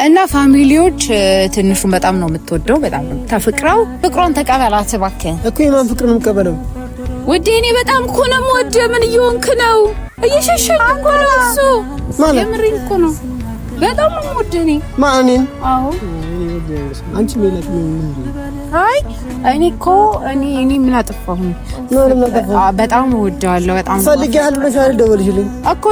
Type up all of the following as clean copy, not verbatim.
እና ፋሚሊዎች ትንሹን በጣም ነው የምትወደው፣ በጣም ነው ተፍቅራው። ፍቅሯን ተቀበላት እባክህ። እኮ የማን ፍቅር ነው የምቀበለው? ውዴ እኔ በጣም እኮ ነው የምወደው። ምን እየሆንክ ነው? እየሸሸኝ እኮ ነው እሱ። የምሬን እኮ ነው። በጣም ነው የምወደው እኔ። ማንን? አዎ አንቺ ሜላት ምን? አይ እኔ ምን አጠፋሁ? በጣም እወደዋለሁ። በጣም ፈልጌሃለሁ ብለሽ አይደል ደወልሽልኝ እኮ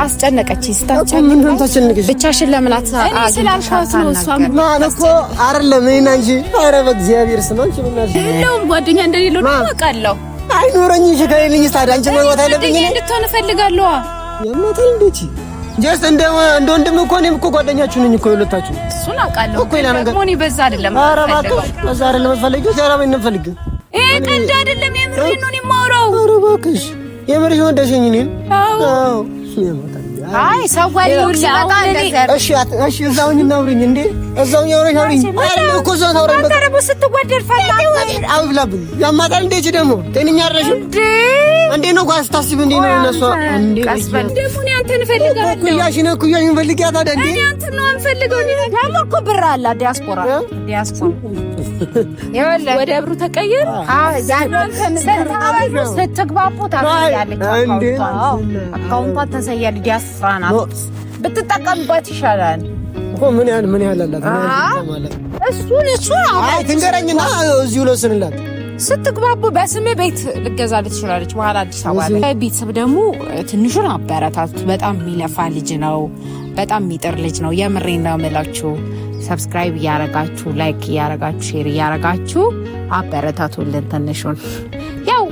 አስጨነቀችኝ። ስታስጨንቀኝ ብቻሽን ለምን ስላልኳት ነው እሷም ማለት እኮ አይደለም። እኔና እንጂ ኧረ በእግዚአብሔር ስም አንቺ ምን አልሽ? የለውም ጓደኛ እንደሌለው ነው አውቃለሁ። አይኖረኝ እሺ ከሌለኝ ታዲያ አንቺ መግባት አለብኝ። እኔ እንድትሆን እፈልጋለሁ። የማታል እንዴት ጀስት እንደ ወንድም እኮ እኔም እኮ ጓደኛችሁ ነኝ እኮ የሁለታችሁ። እሱን አውቃለሁ እኮ ይላል ነገር ሞኒ በዛ አይደለም። ኧረ እባክህ በዛ አይደለም ፈልጌው ዛሬ ምን ፈልጌው ቀልድ አይደለም። የምሬን ነው የማወራው። ኧረ እባክሽ የምርሽ ወደሽኝ እኔን? አዎ አይ ሰዋሪ ሲመጣ እንደዘር እሺ እዛውኝ እናውሪኝ እንዴ እዛውኝ አውሪኝ አረ እኮ እዛው ታውሪኝ በቃ ተረቡ ስትወደድ ፈላህ አውላብኝ ያማጣል እንዴ እቺ ደግሞ ጤንኛ አይደለሽም እንዴ ነው ጓስ ታስብ እንዴ ነው እነሱ እንዴ ቀስበል ደግሞ እኔ አንተን እፈልጋለሁ። ኩያሽን ፈልጊያት አይደል እንዴ እኔ አንተን ነው እንፈልገው። ያለው እኮ ብር አለ ዲያስፖራ ይወለ ወደ ብሩ ተቀየር። ያለው ስትግባቡ ታያለች። አካውንቷ ተሰያለ ዲያስፖራ ናት። ብትጠቀምበት ይሻላል እኮ ምን ያህል አላት ማለት እሱ አይ ትንገረኝና እዚሁ ለስንላት ስትግባቡ በስም ቤት ልገዛልት ትችላለች። በኋላ አዲስ አበባ ላይ ቤተሰብ ደግሞ ትንሹን አበረታቱት። በጣም የሚለፋ ልጅ ነው። በጣም የሚጥር ልጅ ነው። የምሬን ነው የምላችሁ። ሰብስክራይብ እያረጋችሁ ላይክ እያረጋችሁ ሼር እያረጋችሁ አበረታቱልን ትንሹን። ያው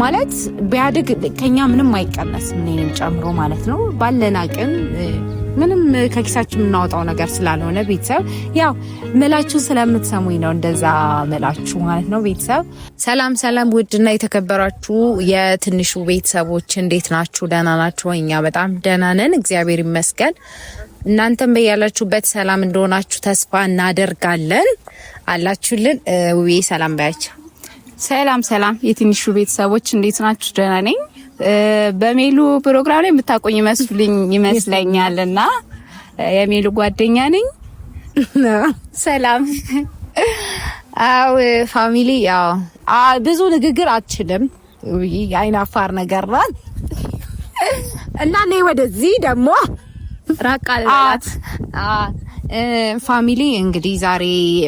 ማለት ቢያድግ ከኛ ምንም አይቀነስም እኔንም ጨምሮ ማለት ነው። ባለን አቅም ምንም ከኪሳችን የምናወጣው ነገር ስላልሆነ ቤተሰብ ያው መላችሁ ስለምትሰሙኝ ነው እንደዛ መላችሁ ማለት ነው። ቤተሰብ ሰላም ውድና የተከበራችሁ የትንሹ ቤተሰቦች እንዴት ናችሁ? ደህና ናችሁ? እኛ በጣም ደህና ነን፣ እግዚአብሔር ይመስገን። እናንተም በያላችሁበት ሰላም እንደሆናችሁ ተስፋ እናደርጋለን። አላችሁልን? ውይ ሰላም ባያችሁ። ሰላም የትንሹ ቤተሰቦች እንዴት ናችሁ? ደህና ነኝ። በሜሉ ፕሮግራም ላይ የምታቆኝ ይመስለኛልና የሜሉ ጓደኛ ነኝ። ሰላም አው ፋሚሊ ያው ብዙ ንግግር አትችልም። አይናፋር ነገር ናት እና እኔ ወደዚህ ደግሞ ራቃላት ፋሚሊ እንግዲህ ዛሬ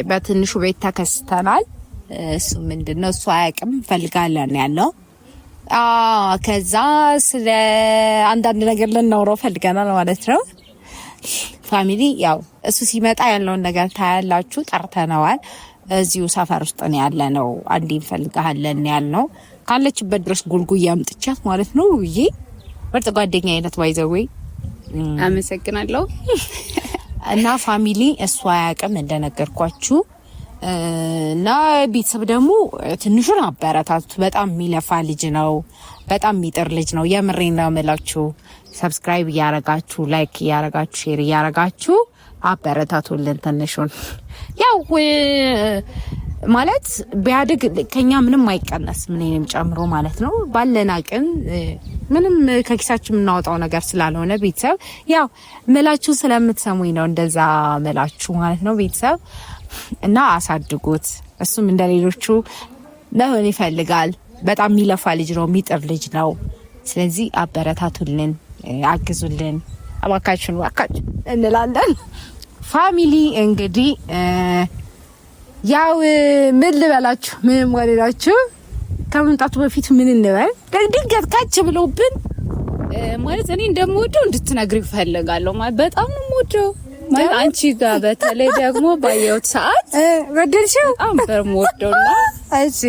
በትንሹ ቤት ተከስተናል። እሱ ምንድነው እሱ አያውቅም ፈልጋለን ያለው ከዛ ስለ አንዳንድ ነገር ልናወራው ፈልገናል ማለት ነው። ፋሚሊ ያው እሱ ሲመጣ ያለውን ነገር ታያላችሁ። ጠርተነዋል። እዚሁ ሰፈር ውስጥ ነው ያለነው። አንዴ እንፈልጋለን ያልነው ካለችበት ድረስ ጉልጉያ አምጥቻት ማለት ነው። ይሄ ወርጥ ጓደኛ አይነት ባይዘዌ አመሰግናለሁ። እና ፋሚሊ እሱ አያውቅም እንደነገርኳችሁ እና ቤተሰብ ደግሞ ትንሹን አበረታቱት። በጣም የሚለፋ ልጅ ነው። በጣም የሚጥር ልጅ ነው። የምሬን ነው የምላችሁ። ሰብስክራይብ እያረጋችሁ ላይክ እያረጋችሁ ሼር እያረጋችሁ አበረታቱልን ትንሹን። ያው ማለት ቢያድግ ከኛ ምንም አይቀነስም እኔንም ጨምሮ ማለት ነው። ባለን አቅም ምንም ከኪሳችን የምናወጣው ነገር ስላልሆነ ቤተሰብ ያው መላችሁ ስለምትሰሙኝ ነው እንደዛ መላችሁ ማለት ነው ቤተሰብ እና አሳድጉት። እሱም እንደሌሎቹ ለሆነ ይፈልጋል። በጣም የሚለፋ ልጅ ነው፣ የሚጥር ልጅ ነው። ስለዚህ አበረታቱልን፣ አግዙልን እባካችሁ እንላለን። ፋሚሊ እንግዲህ ያው ምን ልበላችሁ፣ ምንም ወደዳችሁ ከመምጣቱ በፊት ምን እንበል ድንገት ካች ብለውብን ማለት እኔ እንደምወደው እንድትነግሪ እፈልጋለሁ። ማለት በጣም ነው የምወደው ማለት አንቺ ጋር በተለይ ደግሞ ባየሁት ሰዓት ወደድሽው በጣም በርሞወደውና እሺ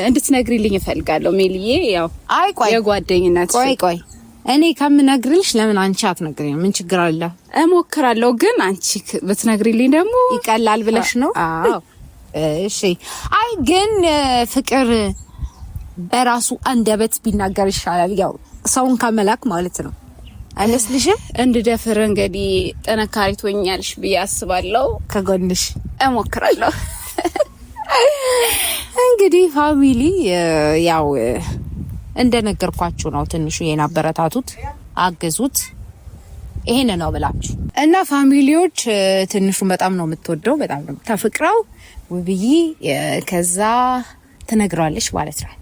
እንድትነግሪልኝ እፈልጋለሁ። ሜልዬ ያው አይ ቆይ የጓደኝነት ቆይ እኔ ከምነግርልሽ ለምን አንቺ አትነግሪኝ? ምን ችግር አለ? እሞክራለሁ፣ ግን አንቺ ብትነግሪልኝ ደግሞ ይቀላል ብለሽ ነው? አዎ እሺ። አይ ግን ፍቅር በራሱ አንደበት ቢናገር ይሻላል፣ ያው ሰውን ከመላክ ማለት ነው። አይመስልሽም? እንድደፍር እንግዲህ ጠነካሪ ትሆኛለሽ ብዬ አስባለሁ። ከጎንሽ እሞክራለሁ። እንግዲህ ፋሚሊ ያው እንደነገርኳችሁ ነው። ትንሹ የናበረታቱት፣ አግዙት። ይሄን ነው ብላችሁ እና ፋሚሊዎች ትንሹን በጣም ነው የምትወደው፣ በጣም ነው ተፍቅራው ውብዬ ከዛ ትነግረዋለች ማለት ነው።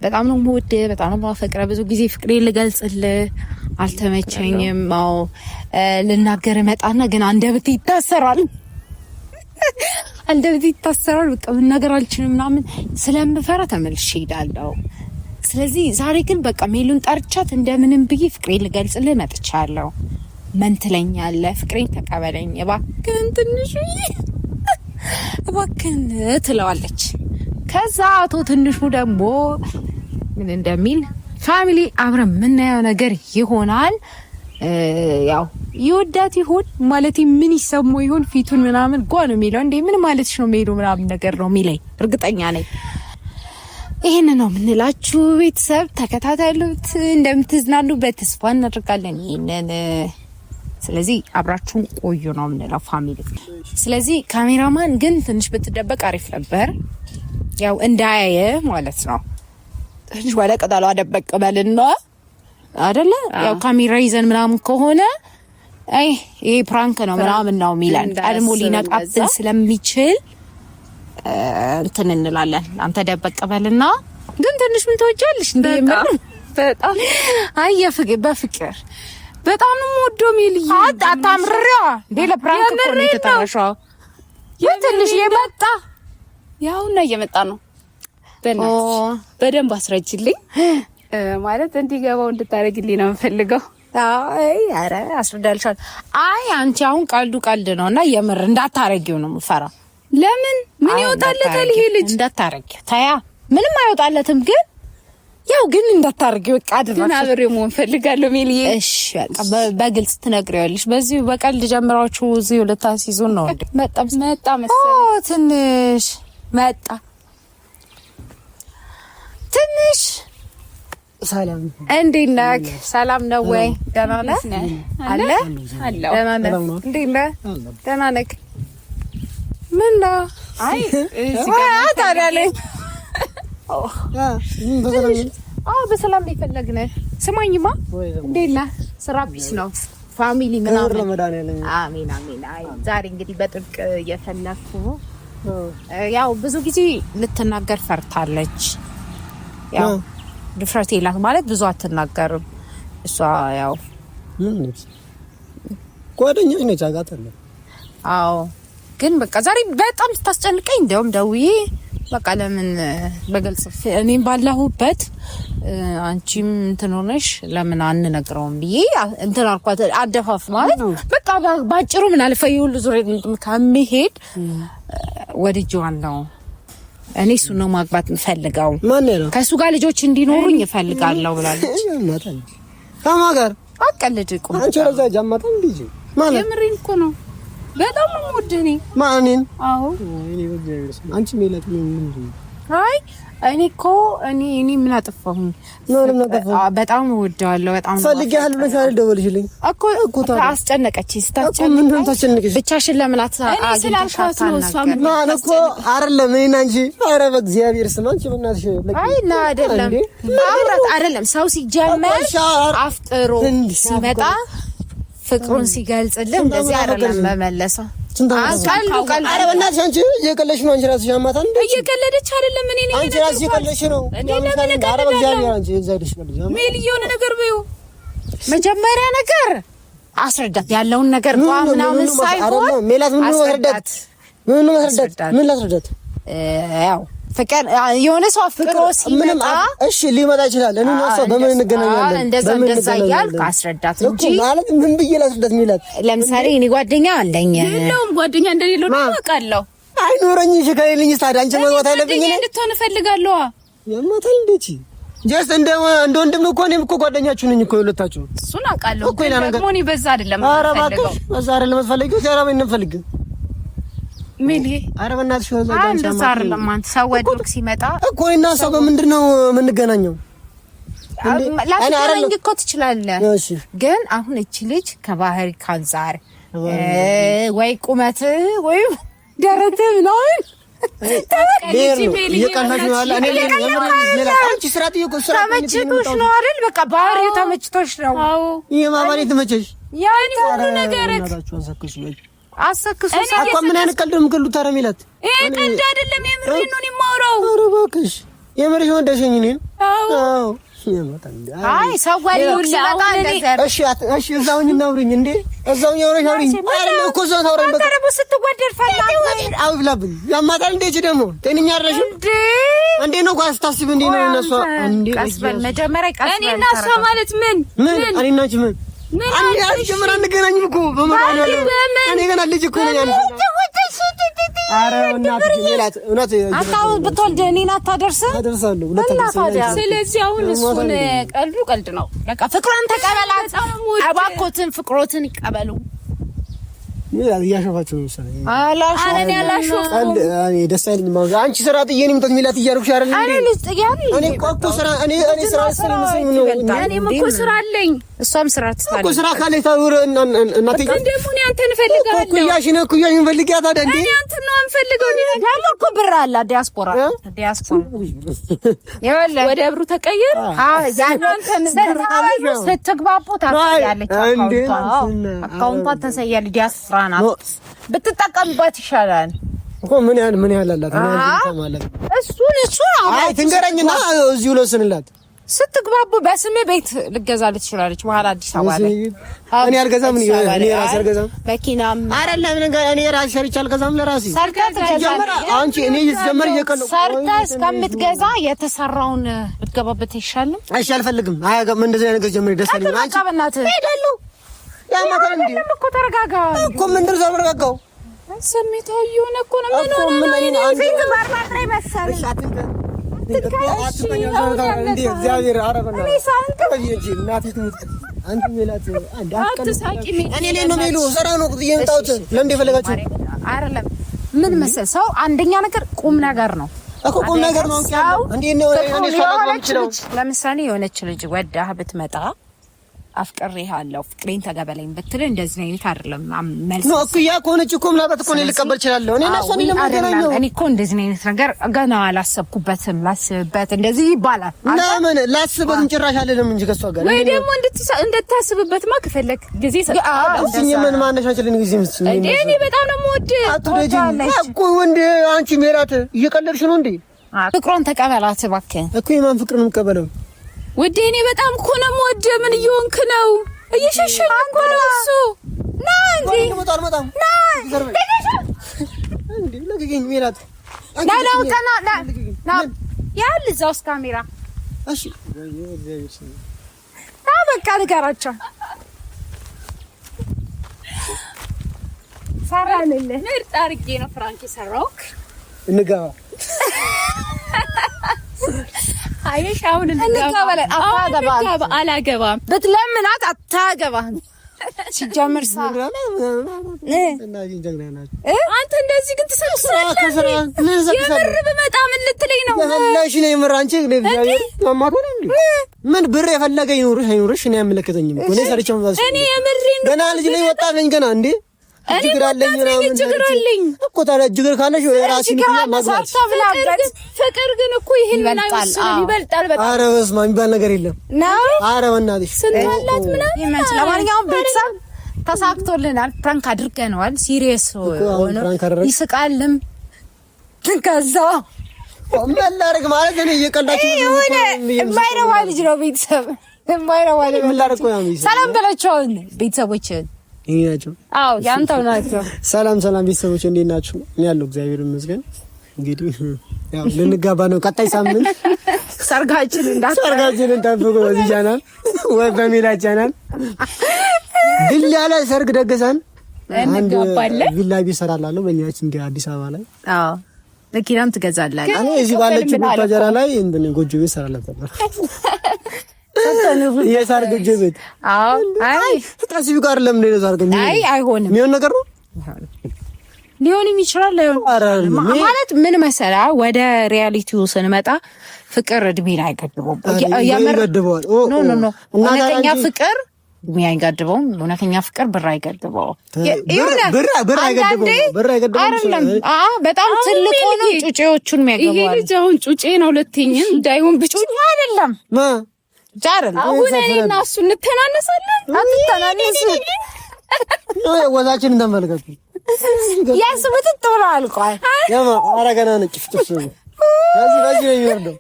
በጣም ነው የምወድ፣ በጣም ነው የማፈቅረው። ብዙ ጊዜ ፍቅሬን ልገልጽልህ አልተመቸኝም። አዎ ልናገር መጣና ግን አንደበቴ ይታሰራል። አንደበቴ ይታሰራል። በቃ መናገር አልችልም ምናምን ስለምፈራ ተመልሼ እሄዳለሁ። ስለዚህ ዛሬ ግን በቃ ሜሉን ጠርቻት እንደምንም ብዬ ፍቅሬን ልገልጽልህ መጥቻለሁ። ምን ትለኛለህ? ፍቅሬን ተቀበለኝ እባክህን ትንሹዬ እባክህን ትለዋለች። ከዛ አቶ ትንሹ ደግሞ ምን እንደሚል ፋሚሊ አብረን የምናየው ነገር ይሆናል። ያው ይወዳት ይሆን ማለት ምን ይሰማው ይሆን? ፊቱን ምናምን ጓ ነው የሚለው እንዴ ምን ማለትሽ ነው ሜሉ ምናምን ነገር ነው የሚለኝ እርግጠኛ ነኝ። ይሄን ነው የምንላችሁ ቤተሰብ ተከታታዩት፣ እንደምትዝናኑበት ተስፋ እናደርጋለን። ይሄንን ስለዚህ አብራችሁን ቆዩ ነው የምንለው ፋሚሊ። ስለዚህ ካሜራማን ግን ትንሽ ብትደበቅ አሪፍ ነበር፣ ያው እንዳያየ ማለት ነው። ትንሽ ወደ ቅጠሏ ደበቅ በልና አይደለ? ያው ካሜራ ይዘን ምናምን ከሆነ አይ ይሄ ፕራንክ ነው ምናምን ነው የሚለን ቀድሞ ሊነቃብን ስለሚችል እንትን እንላለን። አንተ ደበቅ በልና ግን ትንሽ ምን ትወጃለሽ እንዴ? በጣም አይ በፍቅር በጣም ነው ወዶ ሚልይ አታምርሪያ እንዴ ለፕራንክ እኮ ነው የተጠራሽው። ትንሽ የመጣ ያውና እየመጣ ነው። በደንብ አስረጅልኝ ማለት እንዲገባው እንድታረግልኝ ነው የምፈልገው። አይ አረ አስረዳልሻል። አይ አንቺ አሁን ቀልዱ ነውና የምር እንዳታረጊው ነው የምፈራ። ለምን ምን ይወጣለታል ይሄ ልጅ? እንዳታረጊው ታያ ምንም አይወጣለትም፣ ግን ያው ግን እንዳታረጊው በቃ አድርጋሽ ግን አብሬው መሆን ፈልጋለሁ ሜልዬ። እሺ በቃ በግልጽ ትነግሪዋለሽ። በዚህ በቀልድ ጀምራችሁ እዚህ ልታስይዙን ነው እንዴ? መጣ መሰለኝ ትንሽ መጣ ትንሽ ሰላም እንዴት ነህ? ሰላም ነው ወይ? ደህና ነህ? አለ ደህና ነህ? እንዴት ነህ? ደህና ነህ? ምን ነው? አይ ታዲያ ላይ በሰላም ነው የፈለግነህ። ስማኝማ እንዴት ነህ? ስራ ቢስ ነው ፋሚሊ ምናምን። አሜን አሜን። አይ ዛሬ እንግዲህ በጥብቅ እየፈለኩ ያው ብዙ ጊዜ ልትናገር ፈርታለች። ያው ድፍረት የላት ማለት ብዙ አትናገርም እሷ። ያው ጓደኛዬ ነች አጋጠለ። አዎ ግን በቃ ዛሬ በጣም ስታስጨንቀኝ እንደውም ደውዬ በቃ ለምን በግልጽ እኔም ባለሁበት አንቺም እንትን ሆነሽ ለምን አንነግረውም ብዬ እንትን አልኳት። አደፋፍ ማለት በቃ ባጭሩ ምን አልፈይ ሁሉ ዙሪያ ከመሄድ ወድጄዋለሁ። እኔ እሱ ነው ማግባት እንፈልጋው ከሱ ጋር ልጆች እንዲኖሩኝ እፈልጋለሁ ብላለች። ታማ ጋር አቀልድ ቁም አንቺ ረዛ ጃማታ እንዴ ማለት የምሬን እኮ ነው። በጣም ነው ወደኔ ማንን? አዎ እኔ ወደሽ አንቺ ሜላት ምን አይ እኔ ምን አጠፋሁኝ? በጣም ወደዋለሁ። በጣም ፈልጌሃል ብለሽ ደወልሽልኝ እኮ አስጨነቀችኝ። ስታስጨንቀኝ ብቻሽን ለምን ስላልኳት ነው እሷ ማን እኮ አይደለም እኔና እንጂ ኧረ በእግዚአብሔር ስም አንቺ በእናትሽ አይ ና አይደለም ሰው ሲጀመር አፍጥሮ ሲመጣ ፍቅሩን ሲገልጽልህ እንደዚህ አይደለም መመለሰው። አረ በእናትሽ አንቺ እየቀለድሽ ነው። አንቺ ራስሽ አማታን እንዴ? እየቀለደች አይደለም። እኔ ነኝ አንቺ ራስሽ እየቀለድሽ ነው። አረ በእግዚአብሔር አንቺ እዛ ሄደሽ ቀልጅ ሜል የሆነ ነገር በይው። መጀመሪያ ነገር አስረዳት ያለውን ነገር ምናምን ሳይሆን ሜላት ምን ማስረዳት ምን ላስረዳት? ያው ፍቅር የሆነ ሰው ፍቅሮ ሲመጣ እሺ ሊመጣ ይችላል። እኔ እና እሷ በምን እንገናኛለን? እንደዛ ያልክ አስረዳት እንጂ ማለት ምን ብዬ ላስረዳት? ሚላት ለምሳሌ እኔ ጓደኛ አለኝ የለውም ጓደኛ እንደሌለው ነው አውቃለሁ። አይኖረኝ እሺ ከሌለኝ ታዲያ አንቺ መግባት አለብኝ። እኔ እንድትሆን እፈልጋለሁ። የማታል እንዴት ጀስት እንደ ወንድም እኮ እኔም እኮ ጓደኛችሁ ነኝ እኮ ሁለታችሁ። እሱን አውቃለሁ ደግሞ እኔ በዛ አይደለም የምፈልገው። በዛ አይደለም የምፈልገው። ጀራባ እንፈልግ ሜሊ አረ በእናትሽ ወዛ አንተ ሳርለም አንተ ሰው ወድቅ ሲመጣ እኮ እና ሰው በምንድነው የምንገናኘው? ላትገናኝ እኮ ትችላለህ። ግን አሁን እቺ ልጅ ከባህሪ ካንዛር ወይ ቁመት ወይ ደረት ምናምን የቀናሽ ነው አለ እኔ አንቺ ስራት ስራ ተመችቶሽ ነው አይደል? በቃ ባህሪው ተመችቶሽ ነው። አዎ የማባሪ ተመቸሽ ያኔ ሁሉ ነገር አሰክሱ አቋ ምን አይነት ቀልድ ነው የምትቀልዱት? ኧረ ሚላት ይሄ ቀልድ አይደለም፣ የምሬን ነው የማወራው። ኧረ እባክሽ የምርሽ ወንደሽኝ ነኝ። አዎ አይ ሰው ወሬው ሲመጣ እንደዘር እሺ እዛውኝ እናውሪኝ እንዴ እዛውኝ አውረሽ አውሪኝ አይደል እኮ እዛው ታውረኝ በቃ ተረቡ ስትወደድ ፈላኝ አውብላብኝ ያማታል እንዴ እቺ ደግሞ ጤነኛ አይደለሽም እንዴ ነው ጓስ ታስብ እንዴ ነው እነሱ እንዴ ቀስበል መጀመሪያ ቀስበል እኔ እና እሷ ማለት ምን እኔ እና አንቺ ምን አንዴ አልጀምራ እንገናኝም እኮ በመጣለው እኔ ገና ልጅ እኮ ነኝ አንቺ አረ እናት ሌላት እውነት አታው ብትወልድ እኔን አታደርስም አደርሳለሁ ስለዚህ አሁን እሱን ቀልድ ነው። በቃ ፍቅሯን ተቀበላት። እባክዎትን ፍቅሮትን ይቀበሉ። እያሸፋችሁ ነው መሰለኝ። እኔ አላሸፋም። እኔ ደስ አይለኝም። አንቺ ስራ ጥዬ ነው ሚላት እያደረግሽ አይደል እንዴ? እኔ እኮ ስራ እኔ ስራ ስለምሰኝ ነው። እኔም እኮ ስራ አለኝ፣ እሷም ስራ ትሰራለች እኮ ስራ ካለች ታውረ እናቴ እንደሞ እኔ አንተን እፈልጋለሁ። ኩያሽን ኩያሽን ፈልጊያት አይደል እንዴ? እኔ አንተን ነው የምፈልገው። ያለ እኮ ብር አለ ዲያስፖራ ይወለ ወደ ብሩ ተቀየር። አንተን ስትግባቡ ታያለች። አካውንቷ ተሰያለ ዲያስፖራ ብትጠቀምበት ይሻላል እኮ ምን ያህል አላት ማለት እሱን አይ ትንገረኝና እዚሁ ለስንላት ስትግባቡ በስሜ ቤት ልገዛልት ትችላለች። በኋላ አዲስ አበባ ላይ እኔ አልገዛም። እኔ ራሴ አልገዛም። መኪናም አይደለም ነገር እኔ ራሴ ሰርቼ አልገዛም። ለራሴ ሰርተህ ትገዛለህ። አንቺ እኔ እየተጀመረ እየቀለኩ ሰርተህ እስከምትገዛ የተሰራውን ልትገባበት አይሻልም? እሺ አልፈልግም። አያገም እንደዚህ አይነት ነገር ጀምሬ ደስ አይለኝም። አንቺ በእናትህ ሄዳለሁ ያማታል እንዴ እኮ ተረጋጋ እኮ ምንድን ነው ተረጋጋው? ስሜታዊ የሆነ እኮ ነው። ምን ሆነ ነው እኔ ፊት ባርባር ላይ መሰለኝ እግዚአብሔር አረበና አይደለም። ምን መሰል ሰው አንደኛ ነገር ቁም ነገር ነው እኮ ቁም ነገር ነው። ለምሳሌ የሆነች ልጅ ወዳህ ብትመጣ አፍቅሬሃለሁ ፍቅሬን ተቀበለኝ ብትል እንደዚህ አይነት አይደለም መልስ ነው እኮ ያ ከሆነች እኮ ምናልባት እኮ ነው ልቀበል እችላለሁ። እኔ እና እሷ ነው ለማገናኘው እኔ እኮ እንደዚህ አይነት ነገር ገና አላሰብኩበትም። ላስብበት እንደዚህ ይባላል። ለምን ላስብበት እንጭራሽ አይደለም እንጂ ከሷ ጋር ወይ ደግሞ እንድታስብበትማ ከፈለክ ጊዜ ሰጣለሁ። እሺ ምን ማነሽ አንቺ ለኔ ጊዜ መስጭኝ እኔ በጣም ነው የምወድህ። አትወጂኝ እኮ ወንድ አንቺ ሜላት እየቀለድሽ ነው እንዴ? ፍቅሯን ተቀበላት እባክህ። እኮ የማን ፍቅር ነው የምቀበለው? ውዴ እኔ በጣም እኮ ነው የምወድህ። ምን እየሆንክ ነው? እየሸሸኝ እኮ ነው እሱ። ና እንዴ አልመጣም ና እንዴ ለገኝ ሜላት ና ያል እዛው ውስጥ ካሜራ እሺ በቃ ንገራቸው። ሰራንልህ ምርጥ አድርጌ ነው ፍራንክ የሰራሁት። እንገባ አይሽ አሁን አላገባም ብትለምናት አታገባም። ሲጀምር አንተ እንደዚህ ግን ትሰክራለህ። የምር ብመጣ ምን ልትለኝ ነው? ለሽ ነው የምር አንቺ ምን ብር የፈለገ ይኑርሽ አይኑርሽ እኔ አይመለከተኝም እኮ እኔ ሰርቼው እኔ የምሬን ገና ልጅ ላይ ወጣት ነኝ ገና እንዴ ችግር አለኝ እኮ ታዲያ ችግር ካለሽ ራስሽን ማግባት ፍቅር ግን እኮ ይሄን ይበልጣል በጣም። ኧረ በስመ አብ የሚባል ነገር የለም ነው። ኧረ በእናትሽ ስንታላት ምናምን ለማንኛውም ቤተሰብ ተሳክቶልናል። ፕራንክ አድርገነዋል። ሲሪየስ ሆኖ ይስቃልም ከዛ ምን ላድርግ ማለት እኔ እየቀልዳችሁ የሆነ የማይረባ ልጅ ነው። ቤተሰብ የማይረባ ልጅ ምን ላድርግ ነው? ሰላም በላቸውን ቤተሰቦችን ይሄናችሁ። አዎ ያንተው ናቸው። ሰላም ቤተሰቦች እንዴት ናችሁ? እኔ ያለው እግዚአብሔር ይመስገን። እንግዲህ ያው ልንጋባ ነው ቀጣይ ሳምንት። ሰርጋችንን ጠብቁ በዚህ ቻናል ወይ በሜላት ቻናል። ድል ያለ ሰርግ ደግሰን እንጋባለን። ቪላ ቤት እሰራላለሁ በእኛችን እንደ አዲስ አበባ ላይ። አዎ መኪናም ትገዛለህ። እኔ እዚህ ባለችው ቡታጀራ ላይ እንትን ጎጆ ቤት እሰራላለሁ። የሳር ጎጆ ቤት። አዎ አይ ፍቃሲው ጋር ለምን ነው ዛርገ? አይ አይሆንም። የሚሆን ነገር ነው ሊሆንም ይችላል አይሆንም ማለት ምን መሰለህ፣ ወደ ሪያሊቲው ስንመጣ ፍቅር እድሜን አይገድበውም። ይገድበዋል። ኖ እውነተኛ ፍቅር እድሜ አይገድበውም። እውነተኛ ፍቅር ብር አይገድበውም። ብር አይገድበውም። በጣም ትልቅ ሆኖ ጩጬዎቹን የሚያገባው ይሄ ልጅ አሁን ጩጬ ነው ለተኝን እንዳይሆን ብቻ አይደለም ጃረን አሁን እኔና እሱ እንተናነሳለን። አትተናነሱ ወዛችን እንደመልከቱ ያስቡት ጥሩ አልቋል። ያማ አረጋና ነጭ ፍጥስ ነው በዚህ ነው የሚወርደው።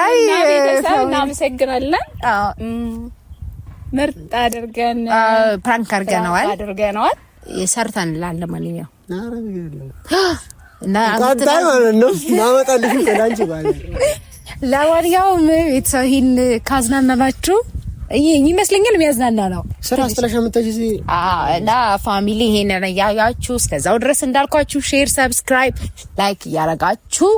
አይ ቤተሰብ እናመሰግናለን። ምርጥ አድርገን ፕራንክ አድርገነዋል የሰርተን ለማንኛውም እና ታዲያ ነው ማመጣልሽ ከላንቺ ባለ ለማንኛውም ቤተሰብ ይሄን ካዝናናናችሁ ይመስለኛል የሚያዝናና ነው። ስራ አስተላሽምተጂ እና ፋሚሊ ይሄን ያያችሁ እስከዛው ድረስ እንዳልኳችሁ ሼር፣ ሰብስክራይብ፣ ላይክ ያረጋችሁ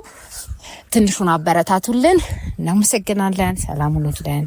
ትንሹን አበረታቱልን። እናመሰግናለን። ሰላም ሁኑልን።